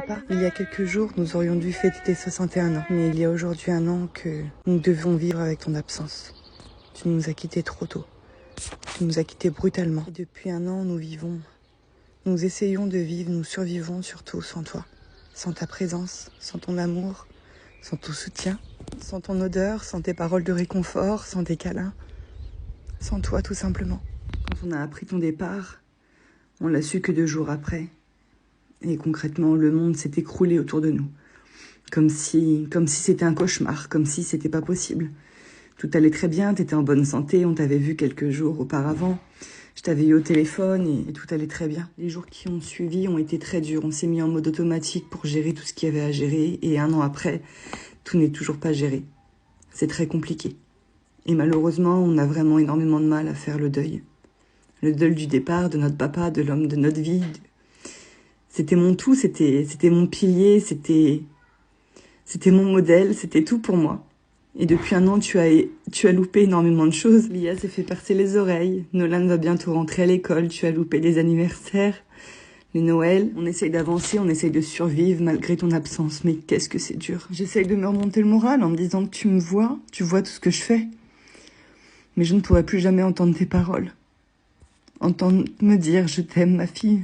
papa. Il y a quelques jours, nous aurions dû fêter tes 61 ans. Mais il y a aujourd'hui 1 an que nous devons vivre avec ton absence. Tu nous as quittés trop tôt. Tu nous as quittés brutalement. Et depuis 1 an, nous vivons. Nous essayons de vivre, nous survivons surtout sans toi. Sans ta présence, sans ton amour, sans ton soutien, sans ton odeur, sans tes paroles de réconfort, sans tes câlins. Sans toi, tout simplement. Quand on a appris ton départ, on l'a su que 2 jours après. Et concrètement, le monde s'est écroulé autour de nous. Comme si c'était un cauchemar, comme si c'était pas possible. Tout allait très bien, t'étais en bonne santé, on t'avait vu quelques jours auparavant. Je t'avais eu au téléphone et tout allait très bien. Les jours qui ont suivi ont été très durs. On s'est mis en mode automatique pour gérer tout ce qu'il y avait à gérer. Et 1 an après, tout n'est toujours pas géré. C'est très compliqué. Et malheureusement, on a vraiment énormément de mal à faire le deuil. Le deuil du départ de notre papa, de l'homme de notre vie. C'était mon tout, c'était mon pilier, c'était mon modèle, c'était tout pour moi. Et depuis 1 an, tu as loupé énormément de choses. Lia s'est fait percer les oreilles. Nolan va bientôt rentrer à l'école. Tu as loupé les anniversaires, les Noëls. On essaye d'avancer, on essaye de survivre malgré ton absence. Mais qu'est-ce que c'est dur. J'essaye de me remonter le moral en me disant que tu me vois, tu vois tout ce que je fais. Mais je ne pourrai plus jamais entendre tes paroles. Entendre me dire « je t'aime, ma fille ».